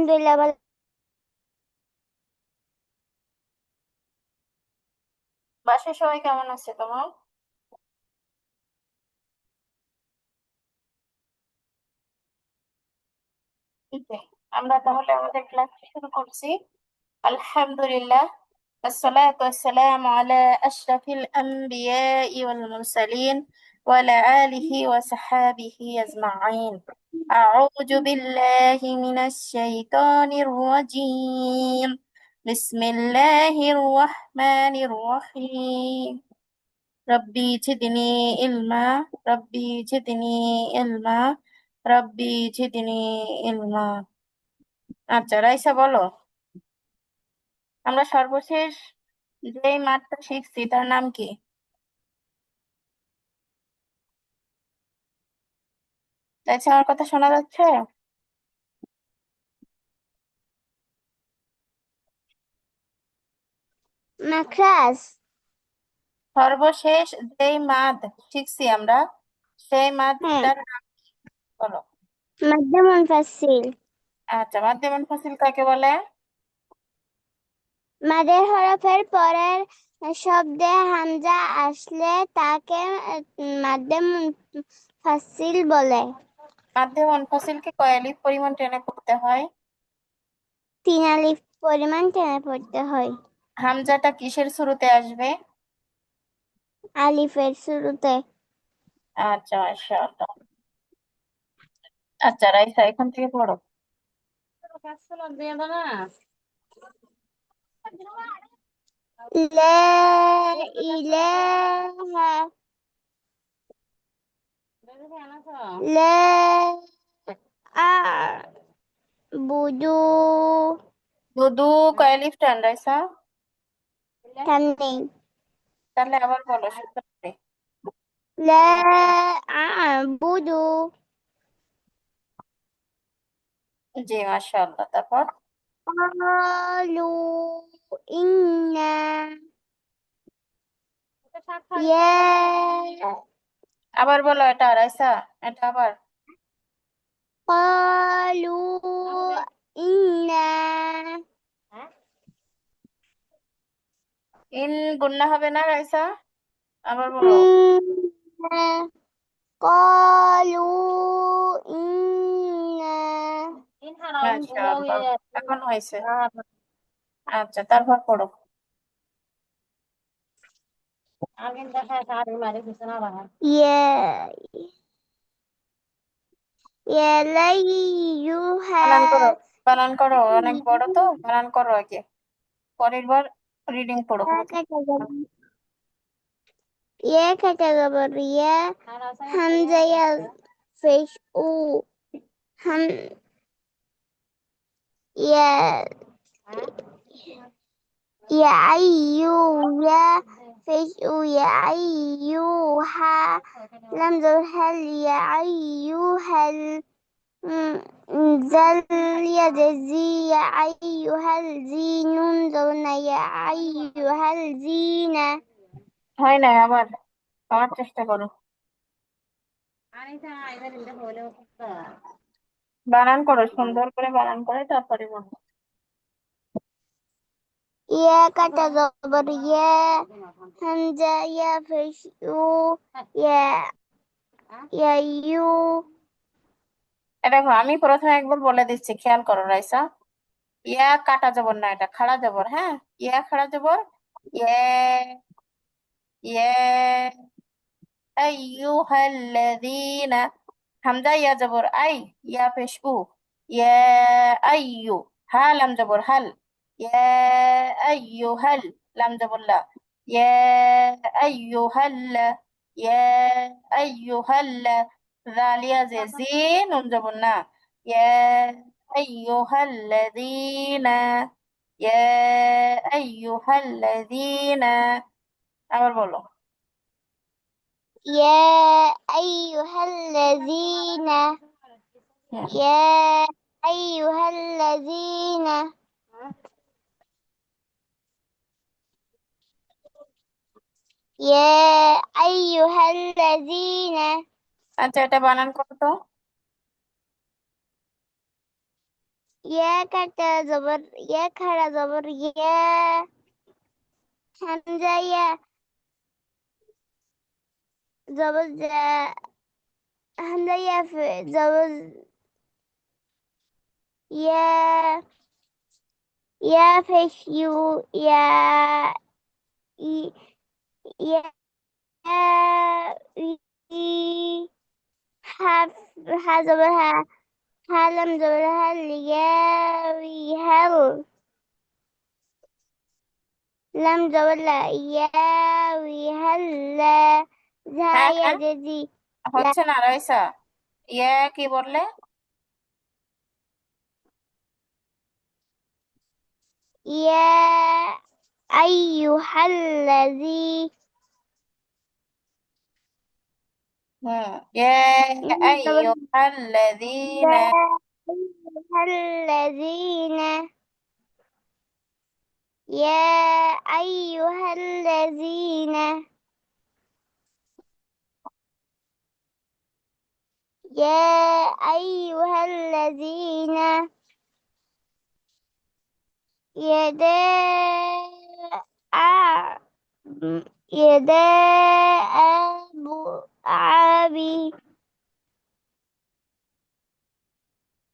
আলহামদুলিল্লাহ ভালো। বাসায় সবাই কেমন আছে তোমার? ঠিক আছে, আমরা তাহলে আমাদের ক্লাস শুরু করছি। আলহামদুলিল্লাহ, الصلاة والسلام على أشرف الأنبياء والمرسلين وعلى آله وصحابه أجمعين. أعوذ بالله من الشيطان الرجيم. بسم الله الرحمن الرحيم. ربي زدني علما. ربي زدني علما. রব্বি জিদনি ইলমা। আচ্ছা রাইসা বলো, আমরা সর্বশেষ যেই মাঠটা শিখছি তার নাম কি? রাইসা, আমার কথা শোনা যাচ্ছে? মাখরাজ। সর্বশেষ যেই মাদ শিখছি আমরা, সেই হ্যাঁ, মাদটার নাম কি? বলো। মাদ্দা মুনফাসিল। আচ্ছা, মাদ্দে মুনফাসিল কাকে বলে? মাদের হরফের পরের শব্দে হামজা আসলে তাকে মাদ্দা মুনফাসিল বলে। মাদ্দে মুনফাসিলকে কয় আলিফ পরিমাণ টেনে পড়তে হয়? 3 আলিফ পরিমাণ টেনে পড়তে হয়। হামজাটা কিসের শুরুতে আসবে? আলিফের শুরুতে। আচ্ছা, মাশাআল্লাহ। আচ্ছা রাইসা, এখান থেকে পড়ো। লা ইলাহা লা আ'বুদু। দুদু কয় আলিফ টান রাইসা? টান নেই। তাহলে আবার বলো সুন্দর করে। লা আ'বুদু। জি, মাশাআল্লাহ। তারপর قالوا إنا يا আবার বলো এটা রাইসা, এটা আবার। قالوا إنا ইন গুন্না হবে না রাইসা? আবার বলো। إنا قالوا إنا মাশাআল্লাহ, এখন হয়েছে। আচ্ছা, তারপর পড়ো। يا يا বানান করো, ليها বানান করো, অনেক বড় তো, বানান করো আগে, পরের বার রিডিং পড়ো يا كتب يا همزة يا فيش أو هم يا يا أيو يا فيش أو يا أيوها لم هل يا أيها ذل يجزي يا أيها الزين ذرنا يا أيها الزين. হয় না, আবার আবার চেষ্টা করো। বানান করো, সুন্দর করে বানান করে তারপরে বলো। يا كتب يا همزة يا فيش أو يا يا يو. দেখো, আমি প্রথমে একবার বলে দিচ্ছি, খেয়াল করো রাইসা। ইয়া কাটা জবর না, এটা খাড়া জবর। হ্যাঁ, ইয়া খাড়া জবর। ইয়ে, ইয়ে, আইয়ুহাল্লাযীনা। হামজা ইয়া জবর আই, ইয়া পেশ উ। ইয়া আইয়ু। হা লাম জবর হাল। ইয়া আইয়ুহাল। লাম জবর লা। ইয়া আইয়ুহাল্লা। ইয়া আইয়ুহাল্লা। জালিয়া যে জি, নুন জবর না। ইয়া আইয়ুহাল্লাযীনা। ইয়া আইয়ুহাল্লাযীনা। আবার বলো। يا أيها الذين হুম। يا أيها الذين يا أيها الذين. আচ্ছা, এটা বানান করো তো। ইয়া কাটা জবর ইয়া খাড়া জবর ইয়া হামজা ইয়া জবর জা হামজা ইয়া জবর ইয়া ইয়া পেশ you yeah E- yeah E half হা জবর হা হালাম জবর হাল ইয়া হ্যাল লাম জবর লা ইয়া হাল্লা হ্যাঁ ঝাইয়া হ্যাঁ, জেজি লা হচ্ছে না রাইসা। ইয়া কি বললে? ইয়া আইয়ুহাল্লাযী ইয়া লাম জবর আইয়ুহাল্লাযীনা। ইয়া আইয়ুহাল্লাযীনা يا أيها الذين يا أيها الذين يداء يداء أبي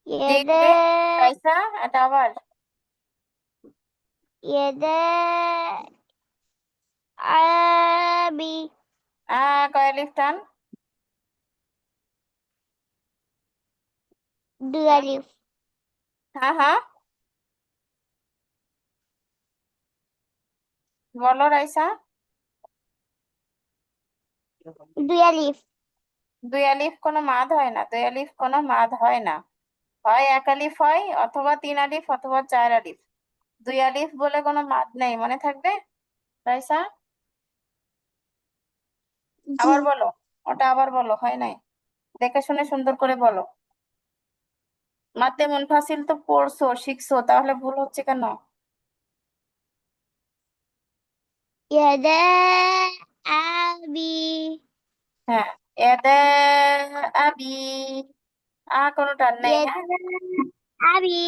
দেখবে يداء রাইসা, এটা আবার يداء أبي কয় লিফ টান? দুয়ালিফ হ্যাঁ হ্যাঁ, বলো রাইসা। দুয়ালিফ দুই আলিফ কোনো মাদ হয় না, দুই আলিফ কোনো মাদ হয় না। হয় এক আলিফ হয়, অথবা তিন আলিফ, অথবা চার আলিফ। দুই আলিফ বলে কোনো মাদ নেই, মনে থাকবে রাইসা। জি আবার বলো, ওটা আবার বলো, হয় নাই, দেখে শুনে সুন্দর করে বলো। মাতে মুনফাসিল তো পড়ছো শিখছো, তাহলে ভুল হচ্ছে কেন? يداء أبي হ্যাঁ, এদে আবি, কোনো টান নেই, হ্যাঁ। يداء أبي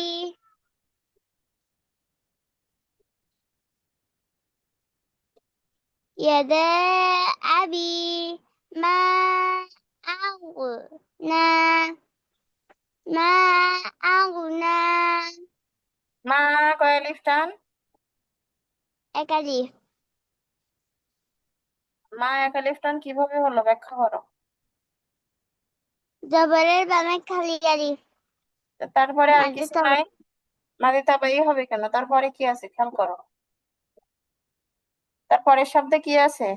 يدا أبي ما أغنى ما أغنى মা কয় আলিফ টান? একালিফ মা এক আলিফ টান কিভাবে হলো, ব্যাখ্যা করো। জবরের বামে খালি আলিফ তারপরে আর মাঝে কিছু তো নাই? মাঝে তাবাই হবে কেন, তারপরে কি আছে খেয়াল করো। তারপরের শব্দে কি আছে?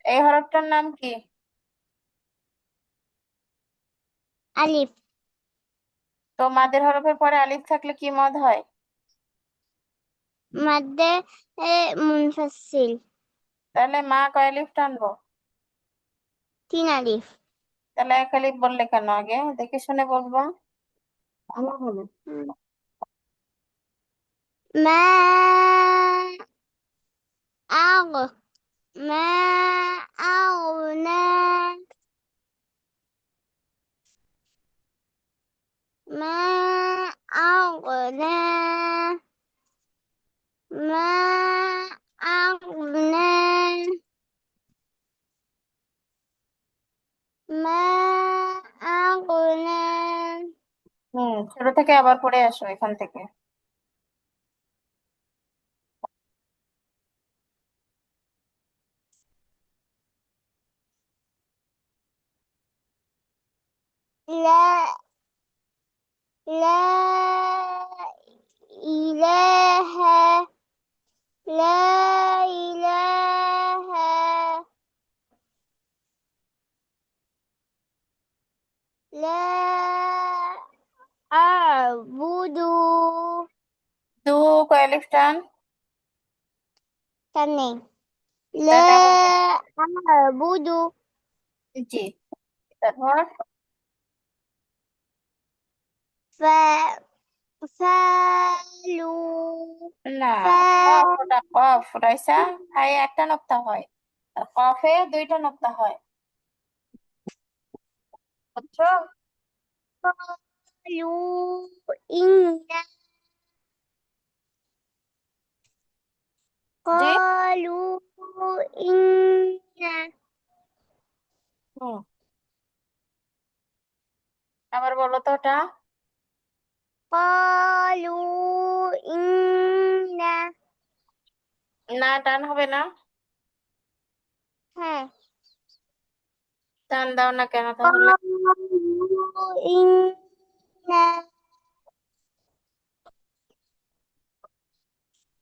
এই হরফটার নাম কি? আলিফ তো মাদের হরফের পরে আলিফ থাকলে কি মদ হয়? মাদ্দে মুনফাসিল তাহলে মা কয় আলিফ টানবো? তিন আলিফ তাহলে এক আলিফ বললে কেন? আগে দেখে শুনে বলবো। আবার বলো। মা আগ মা আগুনা মা আগুনা মা আগুনা মা আগুনা ছোট থেকে আবার পড়ে আসো এখান থেকে। لا لا إله لا إله لا أعبد দু কয় আলিফ টান? تاني لا তাহলে আবার বলো। أعبد জি, তারপর ف فالو না, কফ, ف ওটা কফ রাইসা। হাই একটা নোক্তা হয়, আর কফে দুইটা নোক্তা হয়। বুঝছো? قالوا إنا জি। قالوا إنا হুম। আবার বলো তো ওটা। قالوا إنا না, টান হবে না। হ্যাঁ টান দাও না কেন তাহলে? قالوا إنا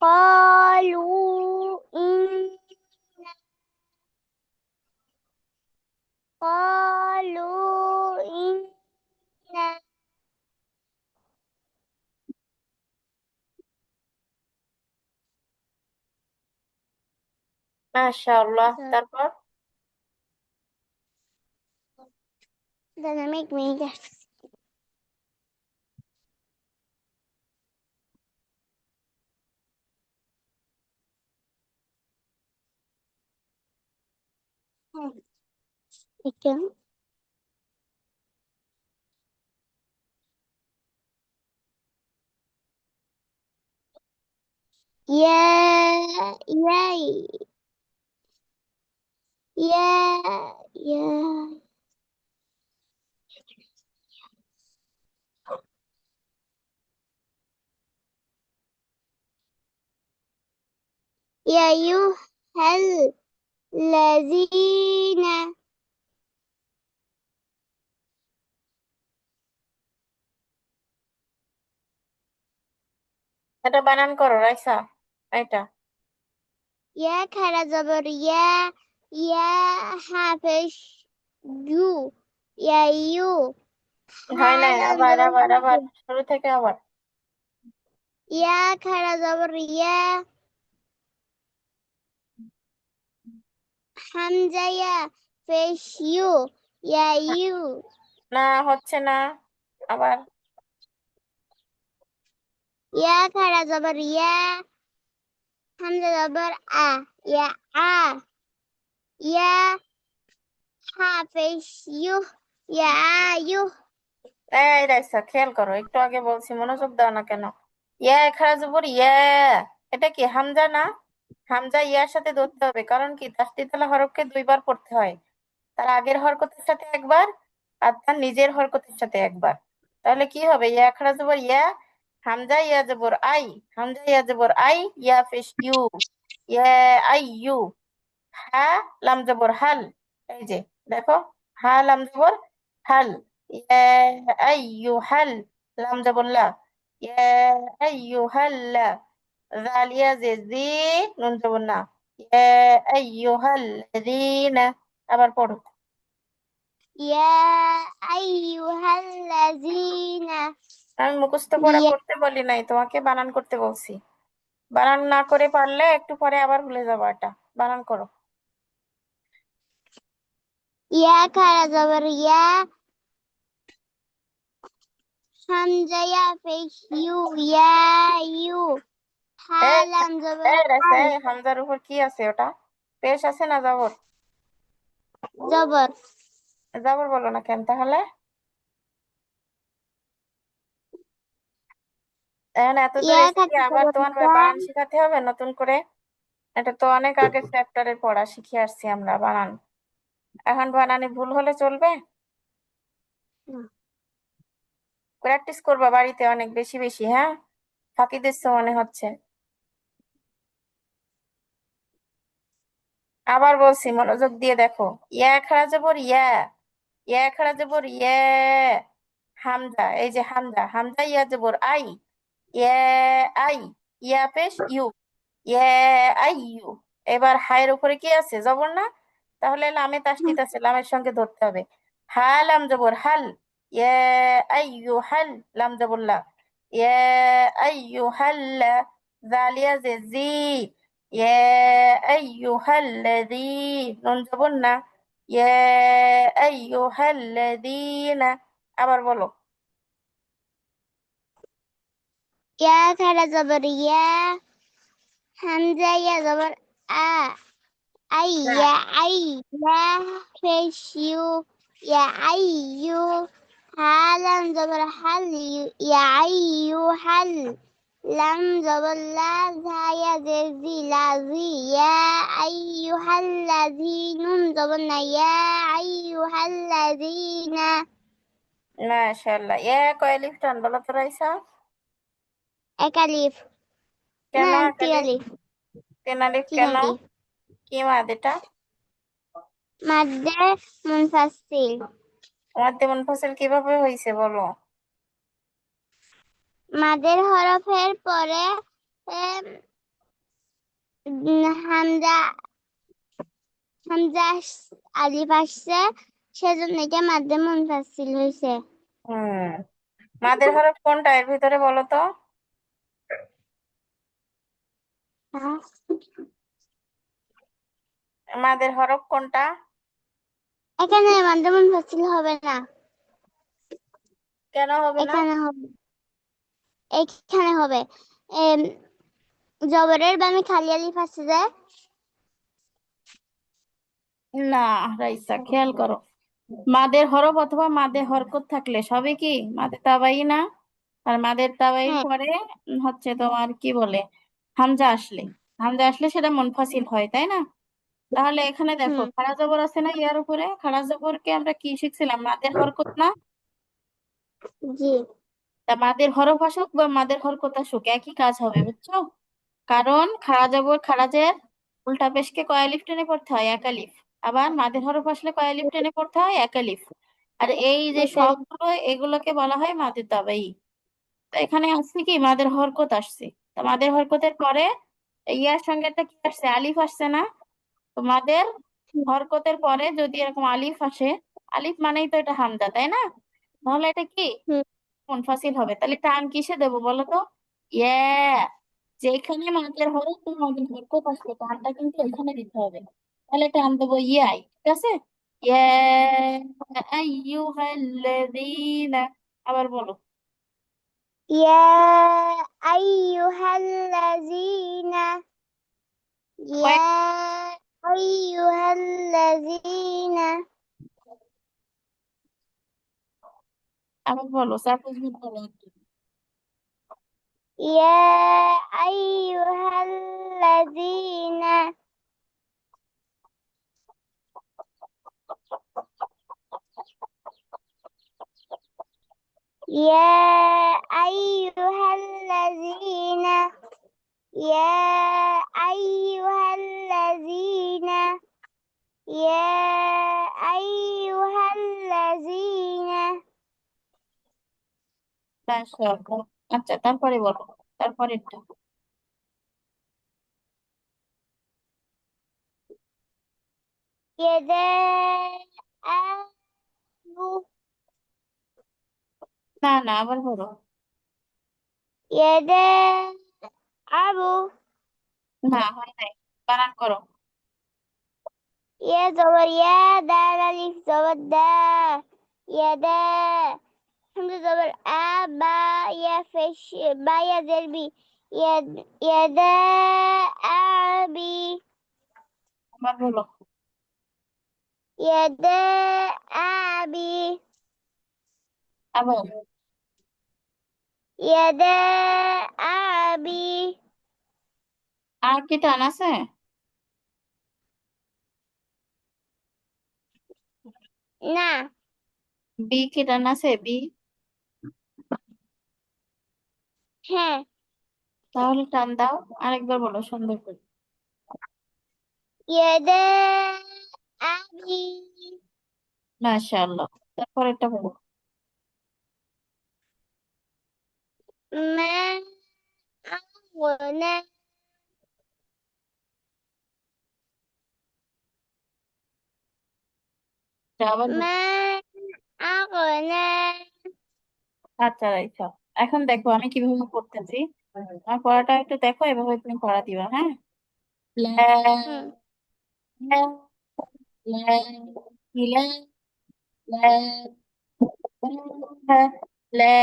قالوا إنا قالوا إنا মাশাআল্লাহ, তারপর? Dynamic media. Again. Yeah, yay, yeah, yeah. يا أيها الذين এটা বানান করো রাইসা, এটা। يا খারা জবর ইয়া হাফেশ ইউ ইয়া ইউ হয় নাই, হালাম আবার জবর আবার আবার শুরু থেকে আবার। ইয়া খারা জবর হামজা ইয়া পেশ ইয়া ইউ না, হচ্ছে না। আবার। ইয়া খারা জবর হামজা জবর ইয়া আ ইয়া হাফেশ ইয়া ইউ এই রাইসা, খেয়াল করো, একটু আগে বলছি, মনোযোগ দাও না কেন? ইয়া খারা জবর ইয়া, এটা কি হামজা না? হামজা ইয়ার সাথে ধরতে হবে, কারণ কি তাসদিদ হরফকে দুইবার পড়তে হয়। তার আগের হরকতের সাথে একবার, আর তার নিজের হরকতের সাথে একবার। তাহলে কি হবে? ইয়া খারা জবর ইয়া, হামজা ইয়া জবর আই, হামজা ইয়া জবর আই, ইয়া পেশ ইউ, ইয়া আই ইউ। হা লাম জবর হাল, এই যে দেখো, হা লাম জবর হাল, ইয়া আইয়ুহাল, লাম জবর লা, ইয়া আইয়ুহাল্লা, জালিয়া যে জি, নুন জবর না, ইয়া আইয়ুহাল্লাযীনা। আবার পড়ো। ইয়া আইয়ুহাল্লাযীনা আমি মুখস্থ পড়া করতে বলি নাই, তোমাকে বানান করতে বলছি। বানান না করে পারলে একটু পরে আবার ভুলে যাবো, এটা বানান করো। ইয়া খারা জবর হামজা ইয়া পেশ ইয়া ইউ এই হালাম জবর এই রাইসা, হাল এই হামজার উপর কি আছে ওটা? পেশ আছে না জবর? জবর জবর বলো না কেন তাহলে? এখন এত দূর ইয়া এসে কি খারা আবার জবর তোমার বানান শেখাতে হবে নতুন করে? এটা তো অনেক আগের চ্যাপ্টারের পড়া, শিখে আসছি আমরা বানান। এখন বানানে ভুল হলে চলবে? প্র্যাকটিস করবা বাড়িতে অনেক বেশি বেশি, হ্যাঁ? ফাঁকি দিচ্ছ মনে হচ্ছে। আবার বলছি, মনোযোগ দিয়ে দেখো। ইয়া খাড়া জবর ইয়া, ইয়া খাড়া জবর ইয়া, হামজা, এই যে হামজা, হামজা ইয়া জবর আই, ইয়া আই, ইয়া পেশ ইউ, ইয়া আই ইউ। এবার হায়ের উপরে কি আছে? জবর না? তাহলে লামে তাসদিদ আছে, লামের সঙ্গে ধরতে হবে। হা লাম জবর হাল, ইয়া আইয়ু হাল, লাম জবর লা, ইয়া আইয়ু হাল্লা, জালিয়া যে জি, ইয়া আইয়ু হাল্লাযী, নুন জবর না, ইয়া আইয়ু হাল্লাযীনা। আবার বলো। ইয়া খারা জবর হামজা ইয়া জবর আই না, ইয়া আই ইয়া পেশ ইউ يا أيو حالا زبر حل يا أيو حل لم زبر لا ذا يا زي لازي يا أيها الذين زبرنا يا أيها الذين মাশাআল্লাহ। কয় আলিফ টান বলো তো রাইসা? একালিফ কেন না একালিফ? তিয়ালিফ 3 আলিফ কেন? তিয়ালিফ কি মাদ এটা? মাদ্দে মুনফাসিল মাদ্দে মুনফাসিল কিভাবে হয়েছে বলো? মাদের হরফের পরে এম, হামজা হামজা আলিফ আসছে, সেজন্য এটা মাদ্দে মুনফাসিল হয়েছে। হুম, মাদের হরফ কোনটা এর ভিতরে বলো তো? মাদের হরফ কোনটা? এখানে মাদ্দে মুনফাসিল হবে না, কেন হবে না? এখানে হবে, এখানে হবে। এম, জবরের বামে খালি আলিফ আছে যে, না রাইসা, খেয়াল করো, মাদের হরফ অথবা মাদের হরকত থাকলে সবই কি মাদের তাবাই না? আর মাদের তাবাইয়ের হ্যাঁ পরে হচ্ছে তোমার কি বলে, হামজা আসলে, হামজা আসলে সেটা মুনফাসিল হয়, তাই না? তাহলে এখানে দেখো হুম খাড়া জবর আছে না, ইয়ার উপরে খাড়া জবরকে আমরা কি শিখছিলাম, মাদের হরকত না? জি তা মাদের হরফ আসুক বা মাদের হরকত আসুক একই কাজ হবে, বুঝছো? কারণ খাড়া জবর খাড়াজের উল্টা পেশকে কয় আলিফ টেনে পড়তে হয়, এক আলিফ। আবার মাদের হরফ আসলে কয় আলিফ টেনে পড়তে হয়, এক আলিফ। আর এই যে একালিফ সবগুলো এগুলোকে বলা হয় মাদের তাবাই। তো এখানে আসছে কি মাদের হরকত আসছে, তো মাদের হরকতের পরে ইয়ার সঙ্গে একটা কি আসছে, আলিফ আসছে না? তো মাদের হরকতের পরে যদি এরকম আলিফ আসে, আলিফ মানেই তো এটা হামজা, তাই না? তাহলে এটা কি হুম মুনফাসিল হবে। তাহলে টান কিসে দেবো বলো তো? ইয়া, যেখানে মাদের হরফ তো মাদের হরকত আসবে, টানটা কিন্তু এখানে দিতে হবে। তাহলে টান দেবো ইয়াই, ঠিক আছে? ইয়া আইয়ুহাল্লাযীনা, আবার বলো। يا أيها الذين কয়েক, يا أيها الذين আবার বলো, সাপোজ বলো একটু। يا أيها الذين يا أيها الذين يا أيها الذين يا أيها الذين মাশাআল্লাহ। আচ্ছা তারপরে বলো, তারপরেরটা। يداء না না, আবার বলো। يداء না হয় নাই, বানান করো। يا زبر يا دال ألف زبر دا يا دا حمزة زبر با يا فش با يا زربي يا دا أبي আবার বলো। يا دا أبي আবার يا دا أبي আর কি টান আছে? না বি কি টান আছে, বি? হ্যাঁ তাহলে টান দাও, আরেকবার বলো সুন্দর করে। يا دا أبي মাশাআল্লাহ, তারপরেরটা বলো। ما أغنى এটা আবার ما বলো। أغنى আচ্ছা রাইখা, এখন দেখো আমি কিভাবে পড়তেছি, আমার পড়াটা একটু দেখো, এভাবে তুমি পড়া দিবা, হ্যাঁ? লা হুম লা লা ইলা লা ইলাহা লা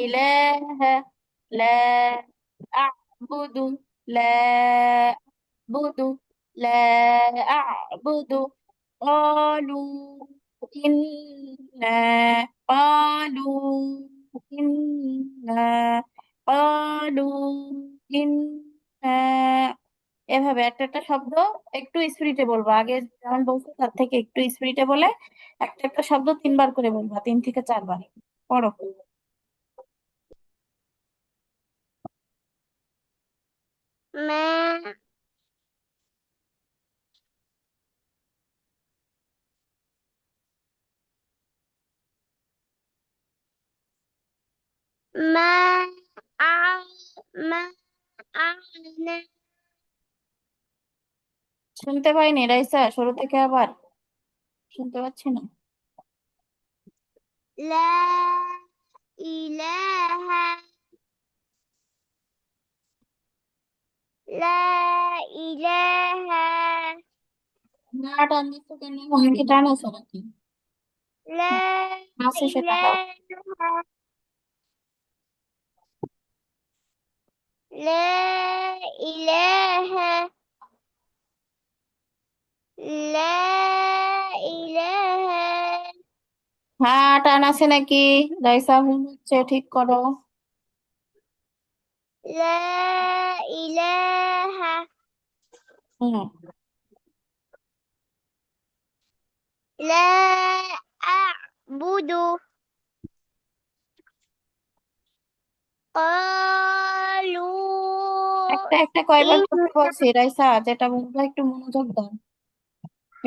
ইলাহা লা আ'বুদু লা আ'বুদু লা আ'বুদু قالوا ইন্না ক্বালু ইন্না ক্বালু ইন্না, এভাবে একটা একটা শব্দ একটু স্পিডে বলবো, আগে যেমন বলছো তার থেকে একটু স্পিডে বলে একটা একটা শব্দ 3 বার করে বলবা, 3 থেকে 4 বার। পড়ো। ما ما ما أغنى শুনতে পাইনি রাইসা, শুরু থেকে আবার শুনতে পাচ্ছি না। لا إله لا إله না টান দিচ্ছ কেন, মনে কি টান আছে নাকি? لا আছে সেটা দাও। إله لا إله لا إله হ্যাঁ টান আছে নাকি? রাইসা ভুল হচ্ছে, ঠিক করো। لا إله হুম। لا أعبد قالوا একটা একটা কয়বার إن করতে বলছি রাইসা, যেটা বলবো একটু মনোযোগ দাও।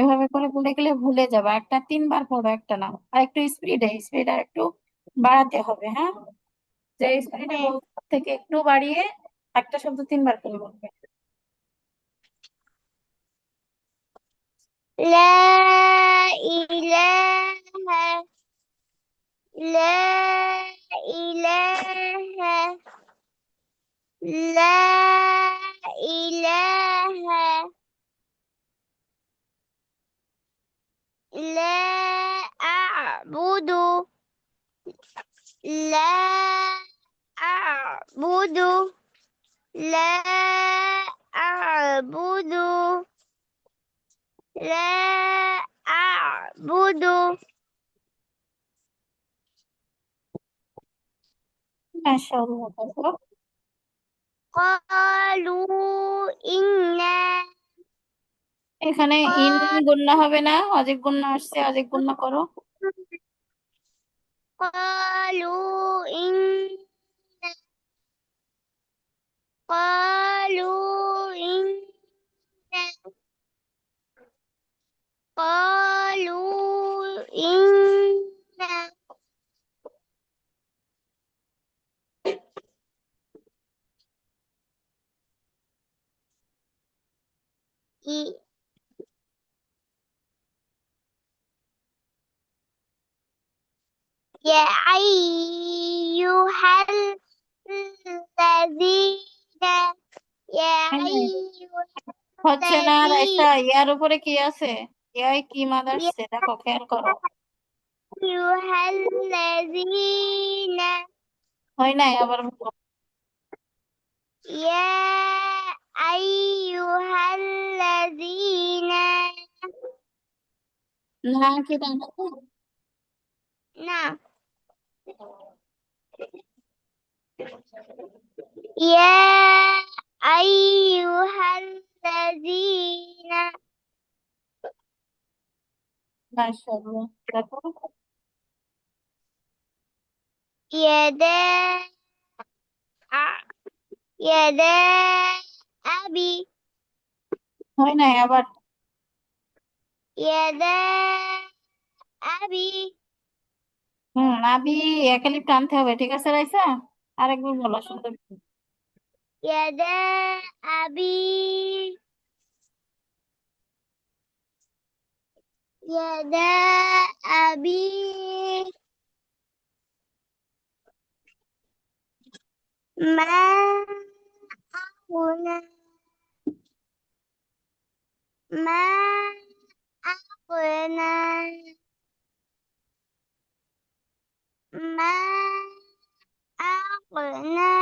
এভাবে করে বলে গেলে ভুলে যাবে। একটা 3 বার পড়ো, একটা না। আর একটু স্পিড আর একটু বাড়াতে হবে, হ্যাঁ? যে স্পিডে বলতে তার থেকে একটু বাড়িয়ে একটা শব্দ 3 বার করে বলবে। لا إله لا إله لا إله لا أعبد لا أعبد لا أعبد لا أعبد মাশাআল্লাহ, তারপর? قالوا إنا এখানে ইন গুণনা হবে না, অজেক গুণনা আসছে, অজেক গুণনা করো। قالوا إن قالوا إن قالوا إن يا أيها الذين يا হ্যাঁ, أيها হচ্ছে না রাইসা, الذين ইয়ার উপরে কি আছে? ইয়াই কি মাদ يا আসছে, দেখো খেয়াল করো। أيها الذين হয় নাই, আবার বলো। يا أيها الذين না কি টান আছে? نعم يا أيها الذين মাশাআল্লাহ, দেখো। يدا يدا أبي হয় নাই, আবার। يدا أبي আবি একালিপ টানতে হবে, ঠিক আছে রাইসা? আরেকবার বলো সুন্দর করে। يدا أبي يدا أبي ما أغنى ما أغنى ما أغنى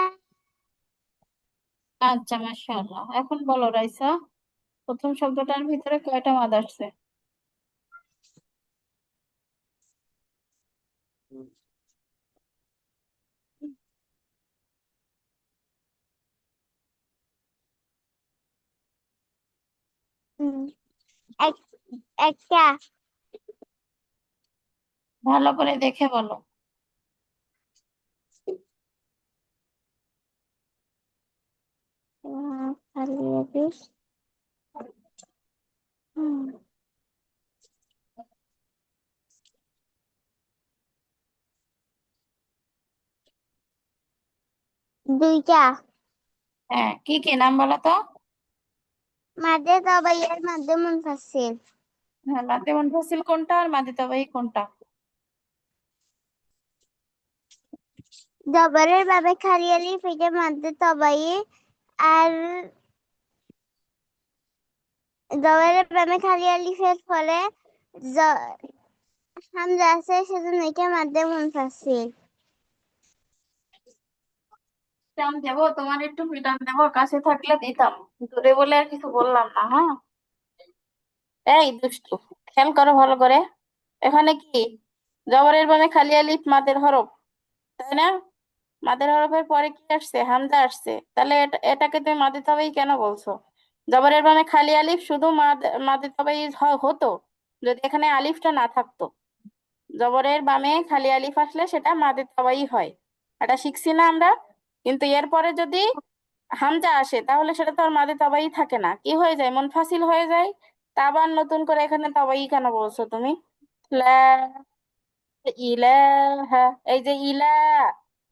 আচ্ছা, মাশাআল্লাহ। এখন বলো রাইসা, প্রথম শব্দটার ভিতরে কয়টা মাদ আসছে? একটা। ভালো করে দেখে বলো। খালিয়া বিষ। দুইটা। হ্যাঁ, কি কি নাম বলো তো? মাঝে তবাইয়ের মধ্যে মুনফাসিল। হ্যাঁ, মাদ্দে মুনফাসিল কোনটা আর মাদ্দে তাবাই কোনটা? জবরের ভাবে খালি আলিফ এটা মধ্যে তবাই। আর জবরের ভাবে খালি আলিফের ফলে হামজা আছে, সেজন্য এটা মধ্যে মুনফাসিল। টান দেবো, তোমার একটু টান দেবো, কাছে থাকলে দিতাম, দূরে বলে আর কিছু বললাম না। হ্যাঁ, এই দুষ্টু, খেয়াল করো ভালো করে। এখানে কি জবরের বামে খালি আলিফ মাদের হরফ, তাই না? মাদের হরফের পরে কি আসছে? হামজা আসছে। তাহলে এটাকে তুমি মাদে তবেই কেন বলছো? জবরের বামে খালি আলিফ শুধু মাদে তবেই হতো যদি এখানে আলিফটা না থাকতো। জবরের বামে খালি আলিফ আসলে সেটা মাদে তবাই হয়, এটা শিখছি না আমরা? কিন্তু এরপরে যদি হামজা আসে তাহলে সেটা তো আর মাদে তবাই থাকে না, কি হয়ে যায়? মুনফাসিল হয়ে যায়। তা আবার নতুন করে এখানে তবাই কেন বলছো তুমি? লা ইলাহা, এই যে ইলা,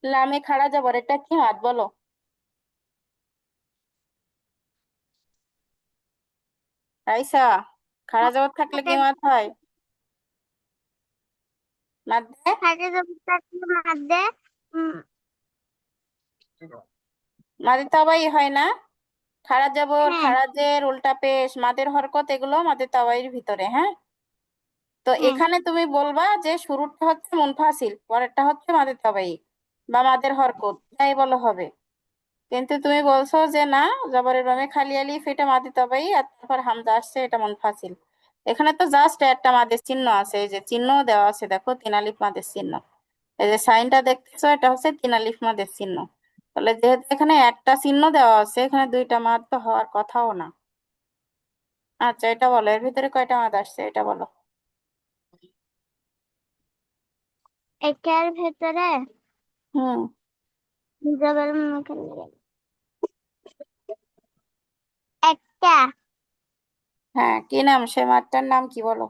লামে খাড়া জবর, এটা কি মাদ বলো? আইসা, খাড়া জবর থাকলে কি মাদ হয়? মাদ দে। হাতে জবর থাকলে মধ্যে মাদে তবাই হয় না? খাড়া জবর, হ্যাঁ খাড়া জের, উল্টা পেশ, মাদের হরকত, এগুলো মাদে তাওয়াইয়ের ভিতরে। হ্যাঁ, তো হ্যাঁ এখানে তুমি বলবা যে শুরুটা হচ্ছে মুনফাসিল, পরেরটা হচ্ছে মাদে তাবাই বা মাদের হরকত, যাই বলো হবে। কিন্তু তুমি বলছো যে না, জবরের বামে খালি আলিফ এটা মাদে তাবাই, আর তারপর হামজা আসছে এটা মুনফাসিল। এখানে তো জাস্ট একটা মাদের চিহ্ন আছে, এই যে চিহ্ন দেওয়া আছে, দেখো, তিন আলিফ মাদের চিহ্ন। এই যে সাইনটা দেখতেছো, এটা হচ্ছে তিন আলিফ মাদের চিহ্ন। তাহলে যেহেতু এখানে একটা চিহ্ন দেওয়া আছে, এখানে দুইটা মাদ তো হওয়ার কথাও না। আচ্ছা, এটা বলো, এর ভিতরে কয়টা মাদ আসছে এটা বলো। এটার ভেতরে হুম। জবরের মুখে একটা। হ্যাঁ, কি নাম সে মাঠটার নাম কি বলো?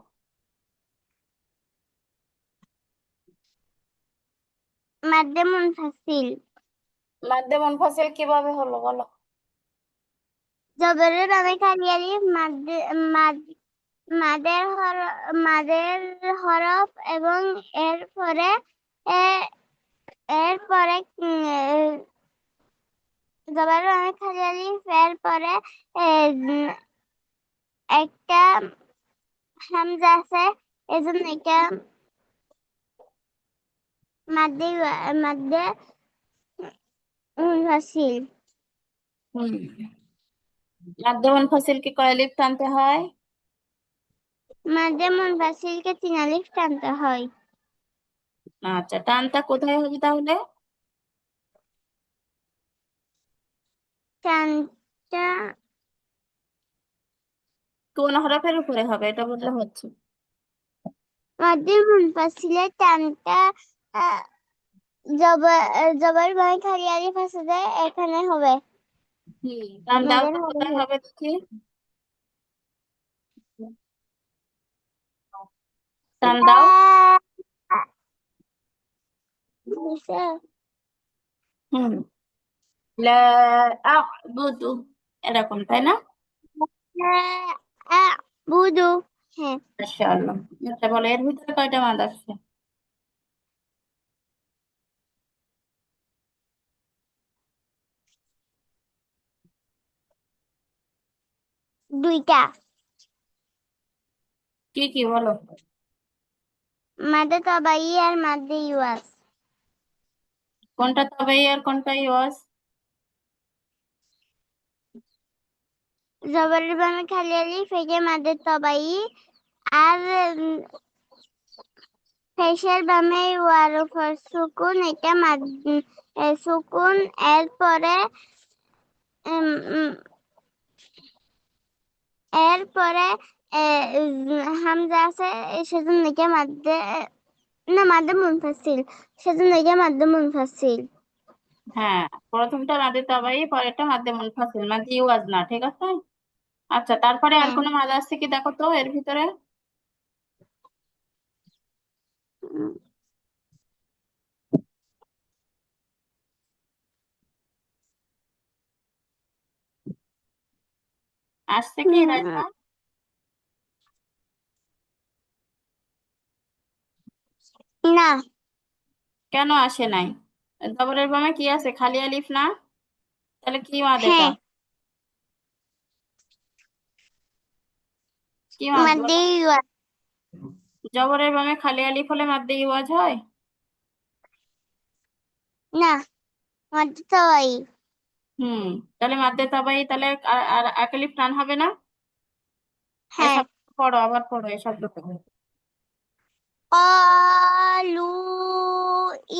মাধ্যে মুনফাসিল। মাদ্দে মুনফাসিল কিভাবে হলো বলো? জবরের ভাবে খালি আলিফ মাদের মাদের হরফ এবং এরপরে এ- এরপরে জবরের ভাবে খালি আলিফ এরপরে একটা হামজা আছে, এজন্য এটা মাদ্দে মাদ্দে মুনফাসিল। হুম, মাদ্দে মুনফাসিল কি কয় আলিফ টানতে হয়? মাদ্দে মুনফাসিলকে তিন আলিফ টানতে হয়। আচ্ছা, টানটা কোথায় হবে তাহলে? টানটা কোন হরফের উপরে হবে এটা বললে হচ্ছে। মাদ্দে মুনফাসিলের টানটা আহ, জবর ভাবে খালি আলিফ আছে যে এখানে হবে। টান দাও মাদের তো, কোথায় হরফে হবে দেখি? টান দাও। বুঝছে? হুম, লা আ'বুদু, এরকম তাই না? বুধু। হ্যাঁ, মাশাআল্লাহ। আচ্ছা বলো, এর ভিতরে কয়টা মাদ আসছে? দুইটা। কি কি বলো? মাদে তবাই আর মাদে ইওয়াজ। কোনটা তবেই আর কোনটা ইওয়াজ? জবরের বামে খালি আলিফ এটা মাদে তবাই। আর পেশের বামে ওয়ার উপর সুকুন এটা সুকুন। এরপরে এরপরে হামজা আছে, সেজন্য এটা মাদ্দে, না মাদ্দে মুনফাসিল, সেজন্য এটা মাদ্দে মুনফাসিল। হ্যাঁ, প্রথমটা মাদে তাবাই, পরেরটা মাদে মুনফাসিল, মাদে ইওয়াজ না, ঠিক আছে। আচ্ছা, তারপরে আর হ্যাঁ। কোনো মাদ আছে কি দেখো তো এর ভিতরে। উম, আসছে কি রাইসা? না। কেন আসে নাই? জবরের বামে কি আছে? খালি আলিফ না? তাহলে কি মাদ এটা? হ্যাঁ, কি মাদ মাদ্দে বলো? ইওয়াজ। জবরের বামে খালি আলিফ হলে মাদ্দে ইওয়াজ হয়? না, মাদ্দে তাওয়াই। হুম। তাহলে মাদ্দে তাবাই, তাহলে আর আর এক আলিফ টান হবে না? এই হ্যাঁ। শব্দ পড়ো, আবার পড়ো এই শব্দটা। ক্বালু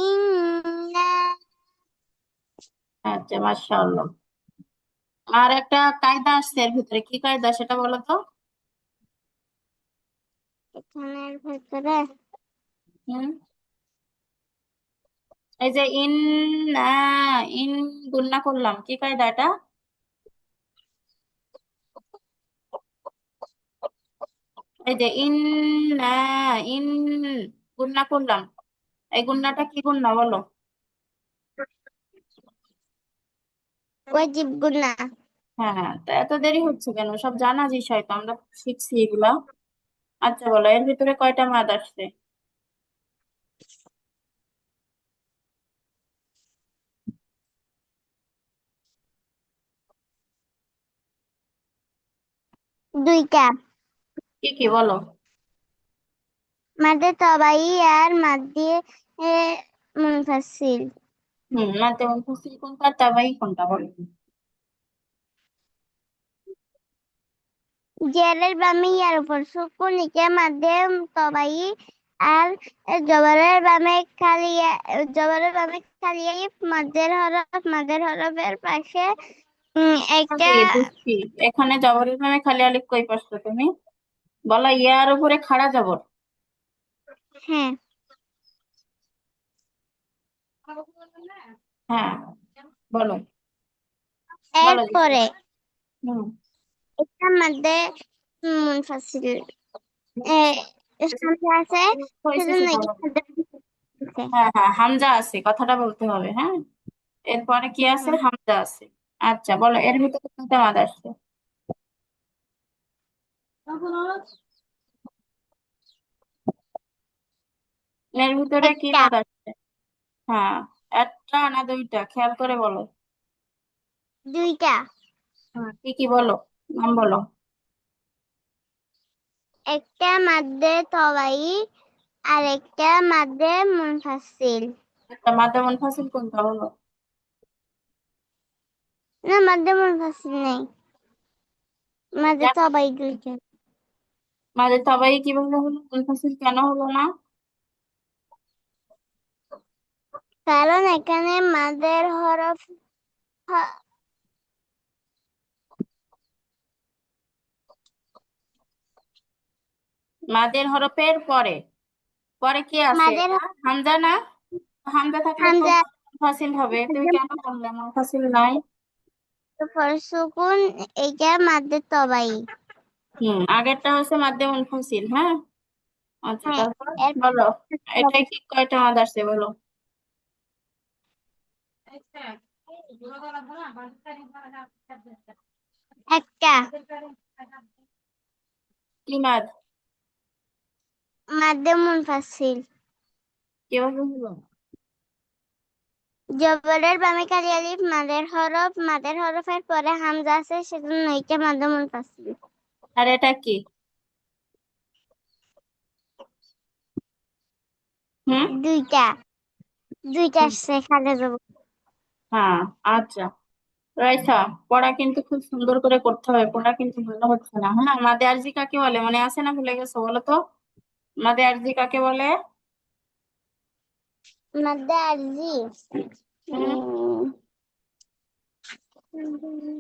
ইন্না। আচ্ছা, মাশাআল্লাহ। আর একটা কায়দা আসছে এর ভিতরে, কি কায়দা সেটা বলো তো। এখানের ভেতরে হুম। এই যে ইন, ইন গুণনা করলাম, কি কায়দা এটা? এই যে ইন, ইন গুণনা করলাম, এই গুণনাটা কি গুণনা বলো? ওয়াজিব গুনা। হ্যাঁ হ্যাঁ, তা এত দেরি হচ্ছে কেন? সব জানা বিষয় তো, আমরা শিখছি এগুলা। আচ্ছা বলো, এর ভিতরে কয়টা মাদ আসছে? দুইটা, কি কি বলো? মাদ্দে তাবাই আর মাদ্দে মুনফাসিল। মাধ্যম মুনফাসিল কোনটা, তাবাই কোনটা বলো? জেরের বামে ইয়ার উপর সুকুন, এটা মাদ্দে তাবাই। আর জবরের বামে খালি জবরের বামে খালি আলিফ, মাদ্দের হরফের পাশে একটা। আরে দুঃখী, এখানে জবরের নামে খালি আলিফ কই পাচ্ছ তুমি? বলো ইয়ার উপরে খাড়া জবর। হ্যাঁ। হ্যাঁ, বলো, বলো দেখি। এরপরে হুম। এটা মাদ্দে মুনফাসিল সামনে আছে, হয়েছে সেজন্য সেটা এটা বলো। মাদ্দে মুনফাসিল। হ্যাঁ হ্যাঁ, হামজা আছে, কথাটা বলতে হবে, হ্যাঁ। এরপরে কি আছে? হুম। হামজা আছে। আচ্ছা বলো, এর ভিতরে কোনটা মাদ আসছে? এর ভিতরে কি একটা, মাদ আসছে? হ্যাঁ, একটা না দুইটা, খেয়াল করে বলো। দুইটা। কি কি বলো, নাম বলো। একটা মাদ্দে তাবাই আর একটা মাদ্দে মুনফাসিল। একটা মাদ্দা মুনফাসিল কোনটা বলো? না, মাদ্দে মুনফাসিল নেই, মাদ্দে জানো, তাবাই দুইটা। মাদ্দা তাবাই কিভাবে হলো, মুনফাসিল কেন হলো না? কারণ এখানে মাদের হরফ হ- মাদের হরফের পরে, পরে কি আছে মাদের এটা? হামজা না? হামজা থাকলে তো হামজা মুনফাসিল হবে, তুমি কেন বললে মুনফাসিল নাই? পর সুকুন, এইটা মাদের তবাই। আগেরটা হচ্ছে মাদ্দে মুনফাসিল, হ্যাঁ। আচ্ছা, হ্যাঁ। তারপর এর বলো, এটাই কি কয়টা মাদ আসছে বলো? একটা কি মাদ? মাদ্দে মুনফাসিল। কিভাবে হলো? জবরের বামে কালি আলিফ, মাদের হরফের পরে হামজা আছে, সেজন্য এইটা মাদ্দে মুনফাসিল। আর এটা কি? হুম। দুইটা, দুইটা হুম, আসছে খালে যাব। হ্যাঁ। আচ্ছা রাইসা, পড়া কিন্তু খুব সুন্দর করে করতে হবে, পড়া কিন্তু ভালো হচ্ছে না, হ্যাঁ। মাদে আরজি কাকে বলে মনে আছে না, ভুলে গেছো বলো তো? মাদে আরজি কাকে বলে? মাদ্দে আরজি। হুম। উম,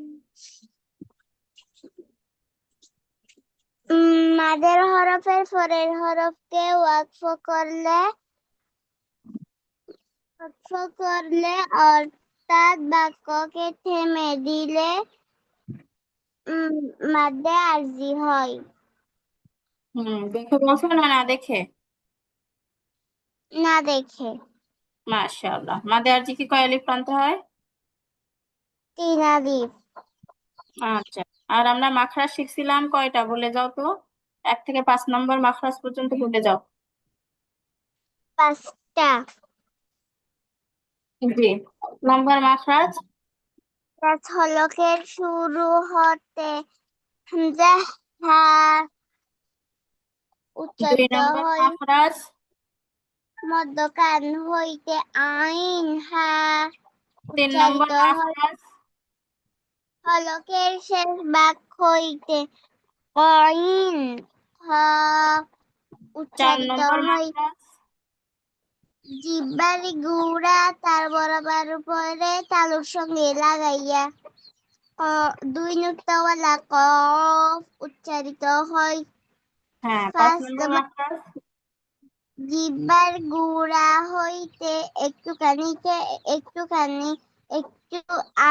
মাদের হরফের পরের হরফকে ওয়াকফ করলে অর্থাৎ বাক্যকে থেমে দিলে মাদ্দে আরজি হয়। দেখে বলছো না, না দেখে? না দেখে। মাশাআল্লাহ। মাদে আরজি কি কয় আলিফ টানতে হয়? 3 আলিফ। আচ্ছা। আর আমরা মাখরাজ শিখছিলাম কয়টা, বলে যাও তো। 1 থেকে 5 নম্বর মাখরাজ পর্যন্ত বলে যাও। 5টা। জি। 1 নম্বর মাখরাজ। হলকের শুরু হতে হামজা হা 2 উচ্চারিত নম্বর হয়। মাখরাজ। মধ্যকান হইতে আইন হা 3 নম্বর উচ্চারিত হয়। মাখরাজ। হলকের শেষ ভাগ হইতে আইন হা 4 উচ্চারিত নম্বর হয়। মাখরাজ। জিহ্বার গুড়া তার বরাবর উপরে তালুর সঙ্গে লাগাইয়া 2 নুক্তাওয়ালা কফ উচ্চারিত হয়। হ্যাঁ, 5 5 নম্বর নম্বর মাখরাজ। জিহ্বার গুড়া হইতে একটু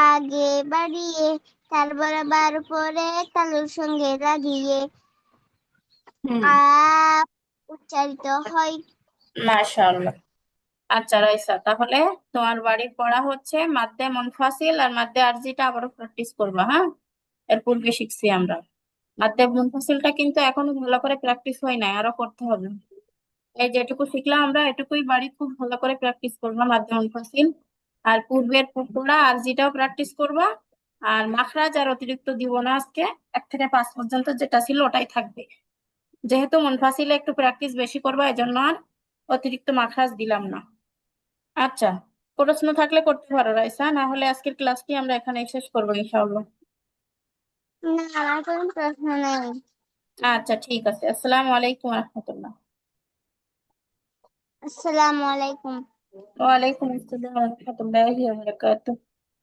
আগে বাড়িয়ে তার বরাবর উপরে তালুর সঙ্গে লাগিয়ে হুম। কাফ উচ্চারিত হয়। মাশাআল্লাহ। আচ্ছা রাইসা, তাহলে তোমার বাড়ির পড়া হচ্ছে মাদ্দে মুনফাসিল আর মাদ্দে আরজিটা আবারও প্র্যাকটিস করবা, হ্যাঁ? এর পূর্বে শিখছি আমরা। মাদ্দে মুনফাসিলটা কিন্তু এখনো ভালো করে প্র্যাকটিস হয় নাই, আরো করতে হবে। এই যেটুকু শিখলাম আমরা এটুকুই বাড়ি খুব ভালো করে প্র্যাকটিস করবা, মাদ্দে মুনফাসিল। আর পূর্বের পড়া আরজিটাও প্র্যাকটিস করবা। আর মাখরাজ আর অতিরিক্ত দিব না আজকে। 1 থেকে 5 পর্যন্ত যেটা ছিল ওটাই থাকবে। যেহেতু মুনফাসিলে একটু প্র্যাকটিস বেশি করবা, এজন্য আর অতিরিক্ত মাখরাজ দিলাম না। আচ্ছা। প্রশ্ন থাকলে করতে পারো রাইসা, না হলে আজকের ক্লাসটি আমরা এখানে শেষ করবো ইনশাআল্লাহ। না, আমার কোনো প্রশ্ন নেই। আচ্ছা ঠিক আছে। আসসালামু আলাইকুম রহমতুল্লাহ। আসসালামু আলাইকুম। ওয়ালাইকুম আসসালাম রহমতুল্লাহি ওয়া বারাকাতুহু।